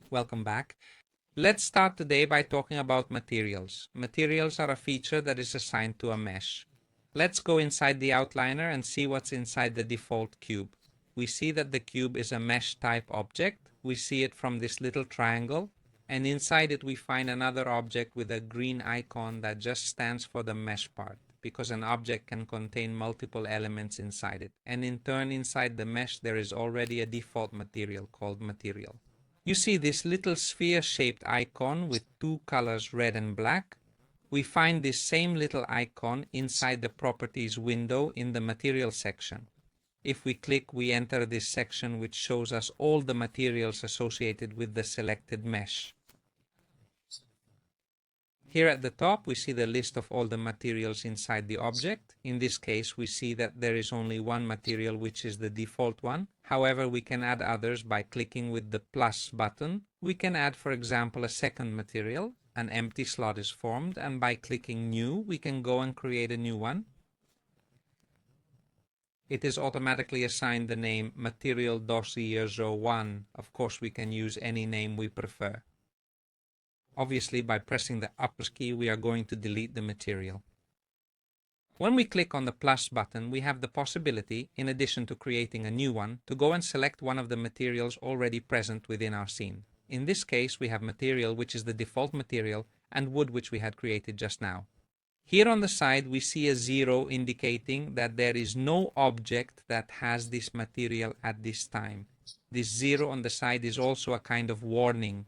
Welcome back. Let's start today by talking about materials. Materials are a feature that is assigned to a mesh. Let's go inside the outliner and see what's inside the default cube. We see that the cube is a mesh type object. We see it from this little triangle, and inside it we find another object with a green icon that just stands for the mesh part, because an object can contain multiple elements inside it. And in turn, inside the mesh there is already a default material called material. You see this little sphere-shaped icon with two colors, red and black. We find this same little icon inside the Properties window in the Material section. If we click, we enter this section which shows us all the materials associated with the selected mesh. Here at the top, we see the list of all the materials inside the object. In this case, we see that there is only one material, which is the default one. However, we can add others by clicking with the plus button. We can add, for example, a second material. An empty slot is formed, and by clicking New, we can go and create a new one. It is automatically assigned the name Material Dossier 01. Of course, we can use any name we prefer. Obviously, by pressing the up key, we are going to delete the material. When we click on the plus button, we have the possibility, in addition to creating a new one, to go and select one of the materials already present within our scene. In this case, we have material, which is the default material, and wood, which we had created just now. Here on the side, we see a 0 indicating that there is no object that has this material at this time. This 0 on the side is also a kind of warning.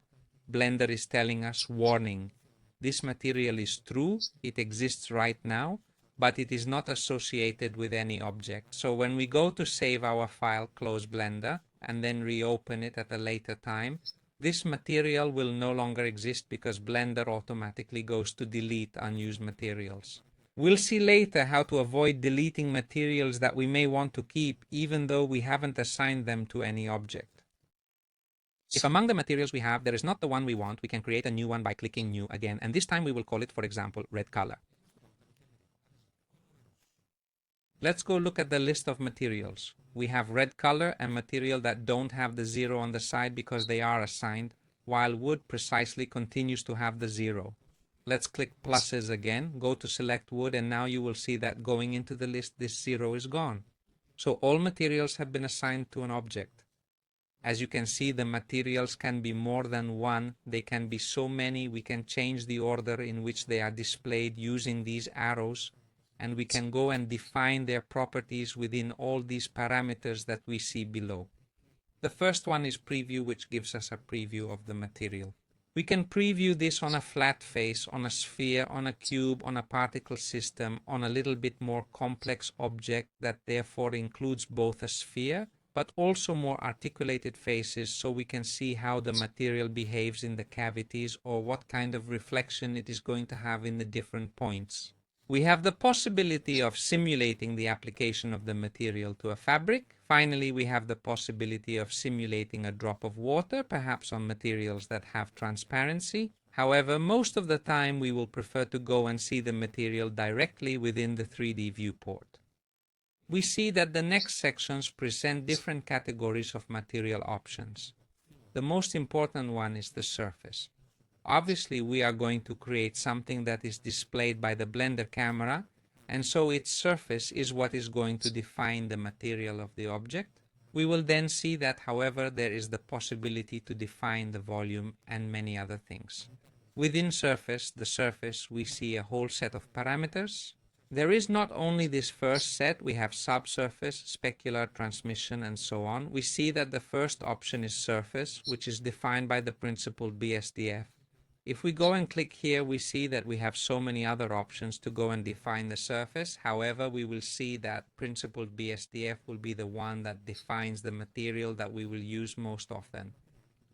Blender is telling us, warning, this material is true, it exists right now, but it is not associated with any object. So when we go to save our file, close Blender, and then reopen it at a later time, this material will no longer exist because Blender automatically goes to delete unused materials. We'll see later how to avoid deleting materials that we may want to keep even though we haven't assigned them to any object. If among the materials we have, there is not the one we want, we can create a new one by clicking New again, and this time we will call it, for example, red color. Let's go look at the list of materials. We have red color and material that don't have the 0 on the side because they are assigned, while wood precisely continues to have the 0. Let's click pluses again, go to select wood, and now you will see that going into the list, this 0 is gone. So all materials have been assigned to an object. As you can see, the materials can be more than one. They can be so many. We can change the order in which they are displayed using these arrows, and we can go and define their properties within all these parameters that we see below. The first one is preview, which gives us a preview of the material. We can preview this on a flat face, on a sphere, on a cube, on a particle system, on a little bit more complex object that therefore includes both a sphere but also more articulated faces, so we can see how the material behaves in the cavities or what kind of reflection it is going to have in the different points. We have the possibility of simulating the application of the material to a fabric. Finally, we have the possibility of simulating a drop of water, perhaps on materials that have transparency. However, most of the time we will prefer to go and see the material directly within the 3D viewport. We see that the next sections present different categories of material options. The most important one is the surface. Obviously, we are going to create something that is displayed by the Blender camera, and so its surface is what is going to define the material of the object. We will then see that, however, there is the possibility to define the volume and many other things. Within the surface, we see a whole set of parameters. There is not only this first set, we have subsurface, specular, transmission, and so on. We see that the first option is surface, which is defined by the principle BSDF. If we go and click here, we see that we have so many other options to go and define the surface. However, we will see that principle BSDF will be the one that defines the material that we will use most often.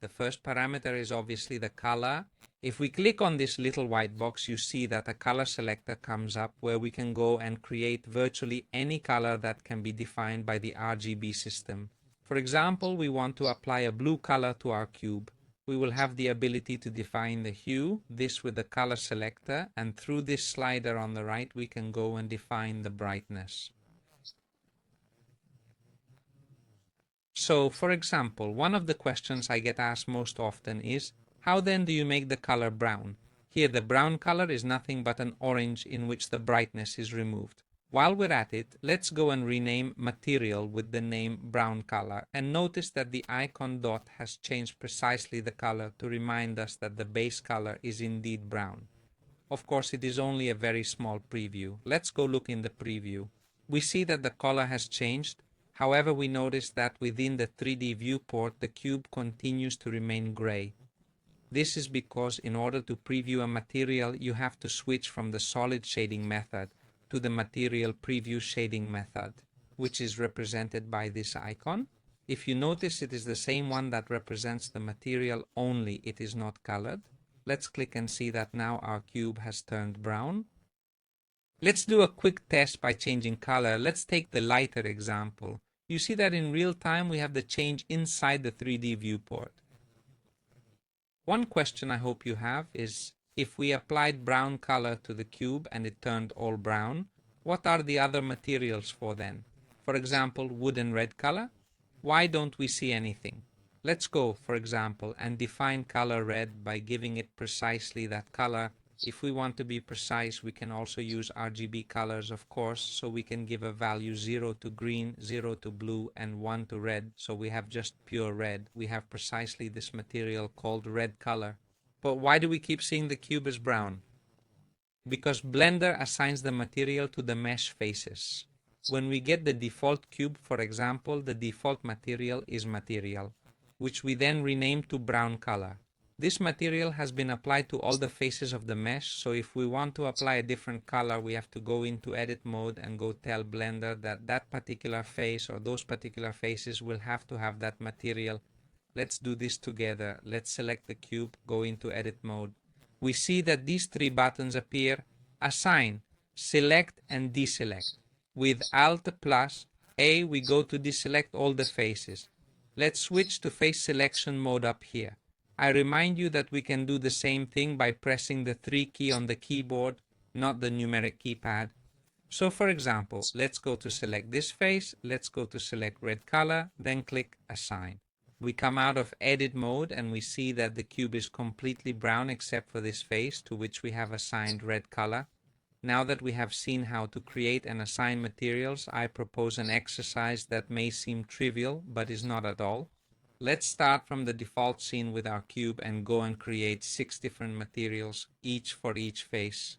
The first parameter is obviously the color. If we click on this little white box, you see that a color selector comes up where we can go and create virtually any color that can be defined by the RGB system. For example, we want to apply a blue color to our cube. We will have the ability to define the hue, this with the color selector, and through this slider on the right, we can go and define the brightness. So, for example, one of the questions I get asked most often is, how then do you make the color brown? Here the brown color is nothing but an orange in which the brightness is removed. While we're at it, let's go and rename material with the name brown color, and notice that the icon dot has changed precisely the color to remind us that the base color is indeed brown. Of course, it is only a very small preview. Let's go look in the preview. We see that the color has changed. However, we notice that within the 3D viewport, the cube continues to remain gray. This is because in order to preview a material, you have to switch from the solid shading method to the material preview shading method, which is represented by this icon. If you notice, it is the same one that represents the material, only it is not colored. Let's click and see that now our cube has turned brown. Let's do a quick test by changing color. Let's take the lighter example. You see that in real time we have the change inside the 3D viewport. One question I hope you have is, if we applied brown color to the cube and it turned all brown, what are the other materials for then? For example, wood and red color? Why don't we see anything? Let's go, for example, and define color red by giving it precisely that color. If we want to be precise, we can also use RGB colors, of course, so we can give a value 0 to green, 0 to blue, and 1 to red, so we have just pure red. We have precisely this material called red color. But why do we keep seeing the cube as brown? Because Blender assigns the material to the mesh faces. When we get the default cube, for example, the default material is material, which we then rename to brown color. This material has been applied to all the faces of the mesh, so if we want to apply a different color, we have to go into edit mode and go tell Blender that that particular face or those particular faces will have to have that material. Let's do this together. Let's select the cube, go into edit mode. We see that these three buttons appear: assign, select, and deselect. With Alt plus A, we go to deselect all the faces. Let's switch to face selection mode up here. I remind you that we can do the same thing by pressing the 3 key on the keyboard, not the numeric keypad. So for example, let's go to select this face, let's go to select red color, then click assign. We come out of edit mode and we see that the cube is completely brown except for this face to which we have assigned red color. Now that we have seen how to create and assign materials, I propose an exercise that may seem trivial but is not at all. Let's start from the default scene with our cube and go and create 6 different materials, each for each face.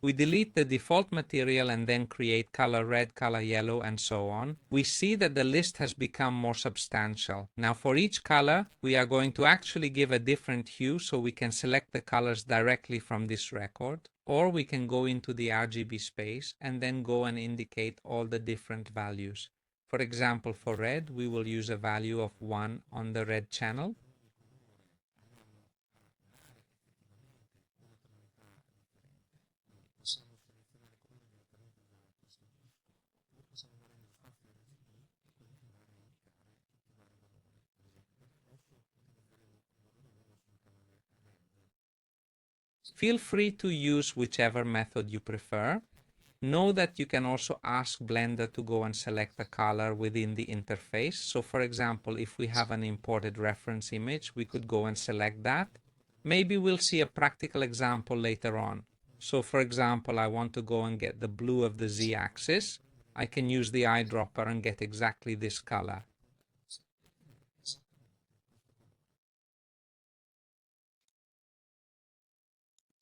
We delete the default material and then create color red, color yellow, and so on. We see that the list has become more substantial. Now for each color, we are going to actually give a different hue so we can select the colors directly from this record. Or we can go into the RGB space and then go and indicate all the different values. For example, for red, we will use a value of 1 on the red channel. Feel free to use whichever method you prefer. Know that you can also ask Blender to go and select a color within the interface. So for example, if we have an imported reference image, we could go and select that. Maybe we'll see a practical example later on. So for example, I want to go and get the blue of the Z-axis. I can use the eyedropper and get exactly this color.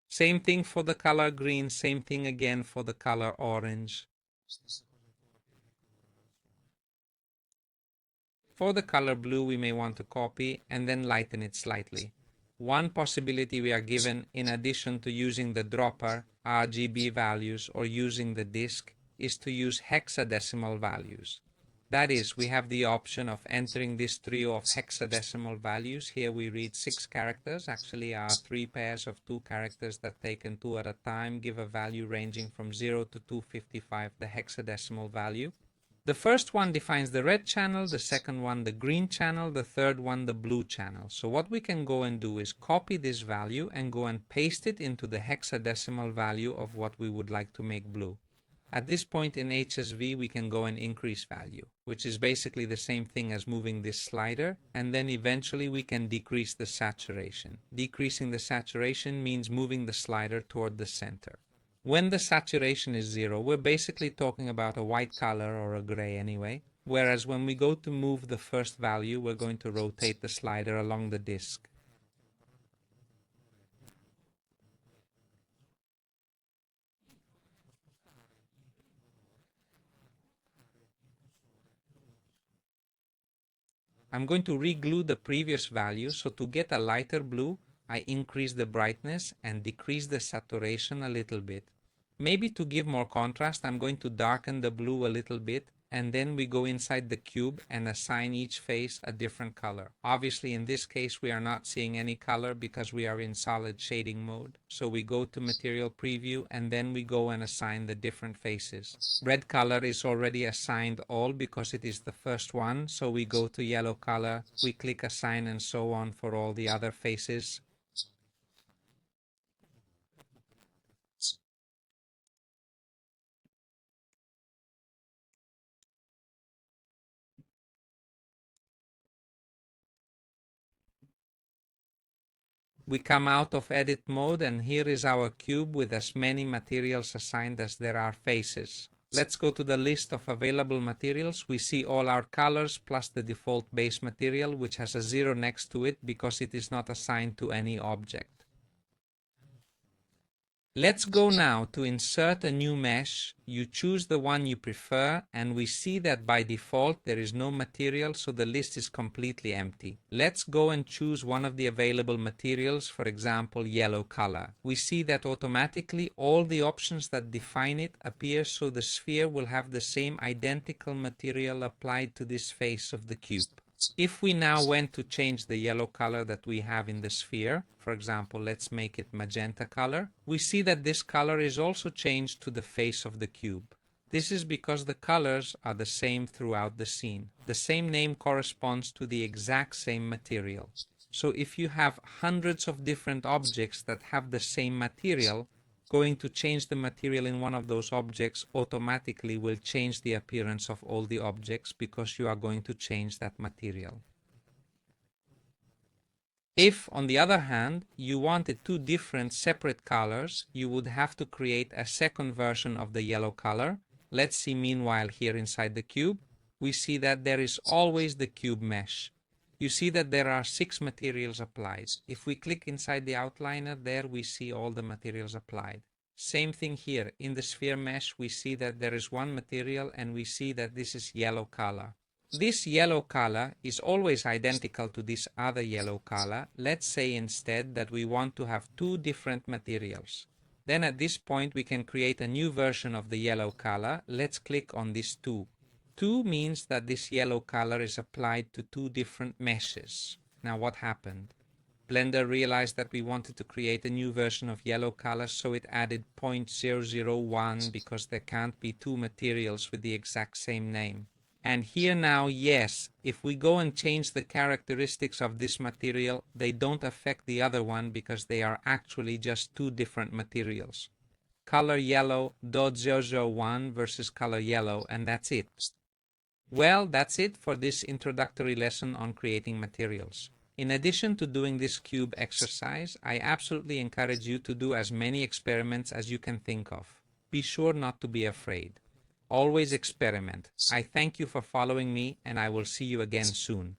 Same thing for the color green, same thing again for the color orange. For the color blue, we may want to copy and then lighten it slightly. One possibility we are given, in addition to using the dropper, RGB values, or using the disk, is to use hexadecimal values. That is, we have the option of entering this trio of hexadecimal values. Here we read 6 characters, actually are 3 pairs of 2 characters that taken 2 at a time give a value ranging from 0 to 255, the hexadecimal value. The first one defines the red channel, the second one the green channel, the third one the blue channel. So what we can go and do is copy this value and go and paste it into the hexadecimal value of what we would like to make blue. At this point in HSV, we can go and increase value, which is basically the same thing as moving this slider, and then eventually we can decrease the saturation. Decreasing the saturation means moving the slider toward the center. When the saturation is 0, we're basically talking about a white color or a gray anyway, whereas when we go to move the first value, we're going to rotate the slider along the disk. I'm going to re-glue the previous value, so to get a lighter blue, I increase the brightness and decrease the saturation a little bit. Maybe to give more contrast, I'm going to darken the blue a little bit, and then we go inside the cube and assign each face a different color. Obviously, in this case, we are not seeing any color because we are in solid shading mode. So we go to Material Preview, and then we go and assign the different faces. Red color is already assigned all because it is the first one. So we go to yellow color, we click Assign, and so on for all the other faces. We come out of edit mode, and here is our cube with as many materials assigned as there are faces. Let's go to the list of available materials. We see all our colors plus the default base material, which has a 0 next to it because it is not assigned to any object. Let's go now to insert a new mesh. You choose the one you prefer, and we see that by default there is no material, so the list is completely empty. Let's go and choose one of the available materials, for example, yellow color. We see that automatically all the options that define it appear, so the sphere will have the same identical material applied to this face of the cube. If we now went to change the yellow color that we have in the sphere, for example, let's make it magenta color, we see that this color is also changed to the face of the cube. This is because the colors are the same throughout the scene. The same name corresponds to the exact same material. So if you have hundreds of different objects that have the same material, going to change the material in one of those objects automatically will change the appearance of all the objects because you are going to change that material. If, on the other hand, you wanted two different separate colors, you would have to create a second version of the yellow color. Let's see meanwhile here inside the cube, we see that there is always the cube mesh. You see that there are 6 materials applied. If we click inside the outliner, there we see all the materials applied. Same thing here. In the sphere mesh, we see that there is one material and we see that this is yellow color. This yellow color is always identical to this other yellow color. Let's say instead that we want to have 2 different materials. Then at this point we can create a new version of the yellow color. Let's click on this 2. 2 means that this yellow color is applied to 2 different meshes. Now what happened? Blender realized that we wanted to create a new version of yellow color, so it added 0.001 because there can't be 2 materials with the exact same name. And here now, yes, if we go and change the characteristics of this material, they don't affect the other one because they are actually just 2 different materials. Color yellow .001 versus color yellow, and that's it. Well, that's it for this introductory lesson on creating materials. In addition to doing this cube exercise, I absolutely encourage you to do as many experiments as you can think of. Be sure not to be afraid. Always experiment. I thank you for following me, and I will see you again soon.